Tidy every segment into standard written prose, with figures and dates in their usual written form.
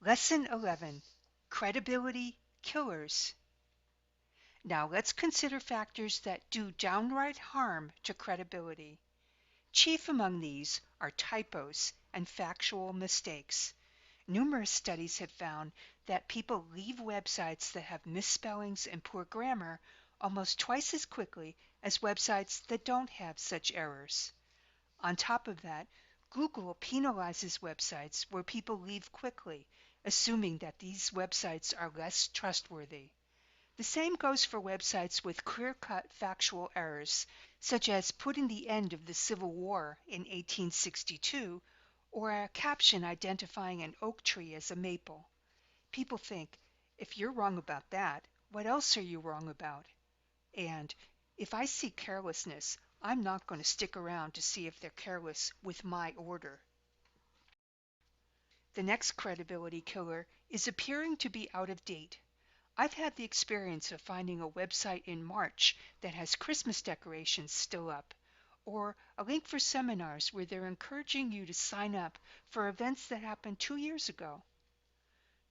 Lesson 11: Credibility Killers. Now let's consider factors that do downright harm to credibility. Chief among these are typos and factual mistakes. Numerous studies have found that people leave websites that have misspellings and poor grammar almost twice as quickly as websites that don't have such errors. On top of that, Google penalizes websites where people leave quickly, assuming that these websites are less trustworthy. The same goes for websites with clear-cut factual errors, such as putting the end of the Civil War in 1862 or a caption identifying an oak tree as a maple. People think, if you're wrong about that, what else are you wrong about? And if I see carelessness, I'm not going to stick around to see if they're careless with my order. The next credibility killer is appearing to be out of date. I've had the experience of finding a website in March that has Christmas decorations still up, or a link for seminars where they're encouraging you to sign up for events that happened 2 years ago.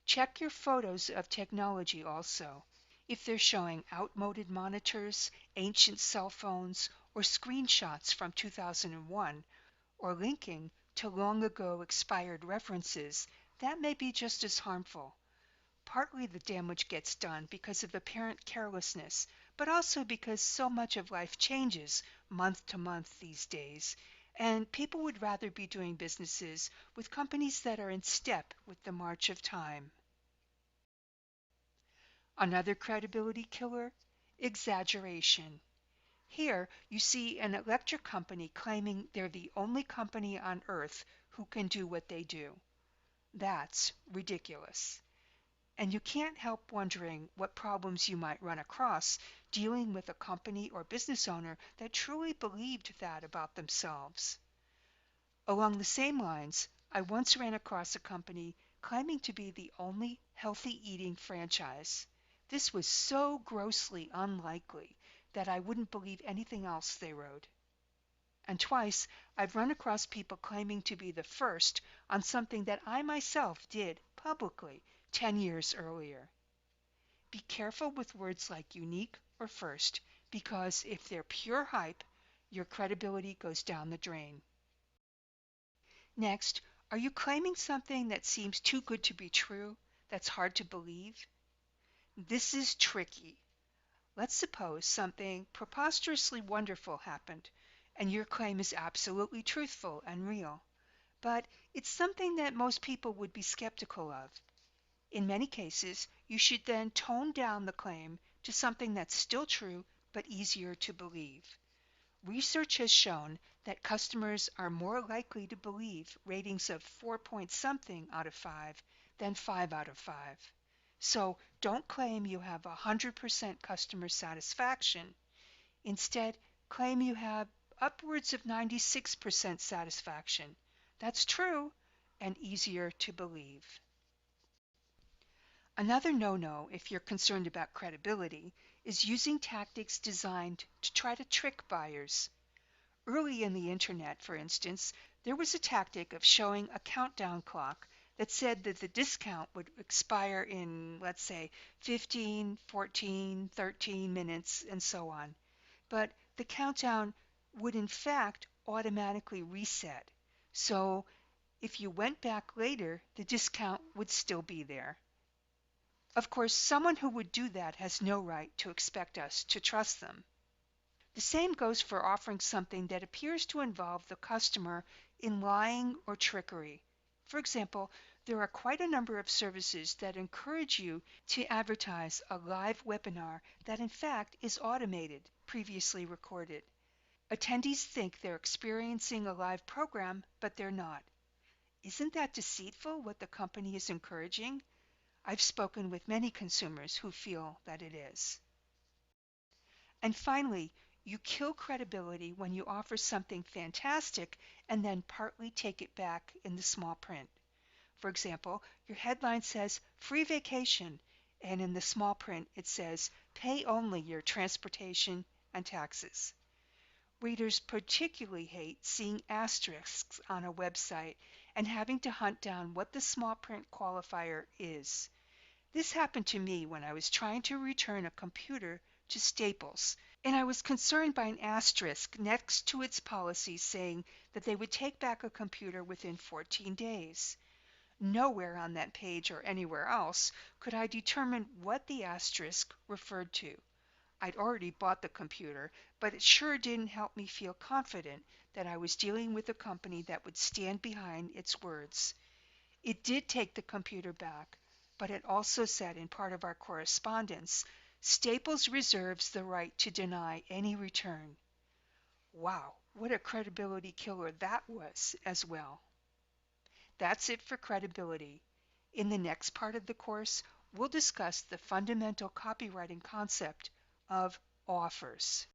Check your photos of technology also. If they're showing outmoded monitors, ancient cell phones, or screenshots from 2001, or linking to long ago expired references, that may be just as harmful. Partly the damage gets done because of apparent carelessness, but also because so much of life changes month to month these days, and people would rather be doing businesses with companies that are in step with the march of time. Another credibility killer: exaggeration. Here you see an electric company claiming they're the only company on earth who can do what they do. That's ridiculous. And you can't help wondering what problems you might run across dealing with a company or business owner that truly believed that about themselves. Along the same lines, I once ran across a company claiming to be the only healthy eating franchise. This was so grossly unlikely that I wouldn't believe anything else they wrote. And twice I've run across people claiming to be the first on something that I myself did publicly 10 years earlier. Be careful with words like unique or first, because if they're pure hype, your credibility goes down the drain. Next, are you claiming something that seems too good to be true, that's hard to believe? This is tricky. Let's suppose something preposterously wonderful happened, and your claim is absolutely truthful and real, but it's something that most people would be skeptical of. In many cases, you should then tone down the claim to something that's still true but easier to believe. Research has shown that customers are more likely to believe ratings of 4 point something out of 5 than 5 out of 5. So don't claim you have 100% customer satisfaction. Instead, claim you have upwards of 96% satisfaction. That's true and easier to believe. Another no-no if you're concerned about credibility is using tactics designed to try to trick buyers. Early in the internet, for instance, there was a tactic of showing a countdown clock that said that the discount would expire in, let's say, 15, 14, 13 minutes, and so on. But the countdown would in fact automatically reset. So if you went back later, the discount would still be there. Of course, someone who would do that has no right to expect us to trust them. The same goes for offering something that appears to involve the customer in lying or trickery. For example, there are quite a number of services that encourage you to advertise a live webinar that in fact is automated, previously recorded. Attendees think they're experiencing a live program, but they're not. Isn't that deceitful what the company is encouraging? I've spoken with many consumers who feel that it is. And finally, you kill credibility when you offer something fantastic and then partly take it back in the small print. For example, your headline says free vacation, and in the small print it says pay only your transportation and taxes. Readers particularly hate seeing asterisks on a website, and having to hunt down what the small print qualifier is. This happened to me when I was trying to return a computer to Staples, and I was concerned by an asterisk next to its policy saying that they would take back a computer within 14 days. Nowhere on that page or anywhere else could I determine what the asterisk referred to. I'd already bought the computer, but it sure didn't help me feel confident that I was dealing with a company that would stand behind its words. It did take the computer back, but it also said in part of our correspondence, Staples reserves the right to deny any return. Wow, what a credibility killer that was as well. That's it for credibility. In the next part of the course, we'll discuss the fundamental copywriting concept of offers.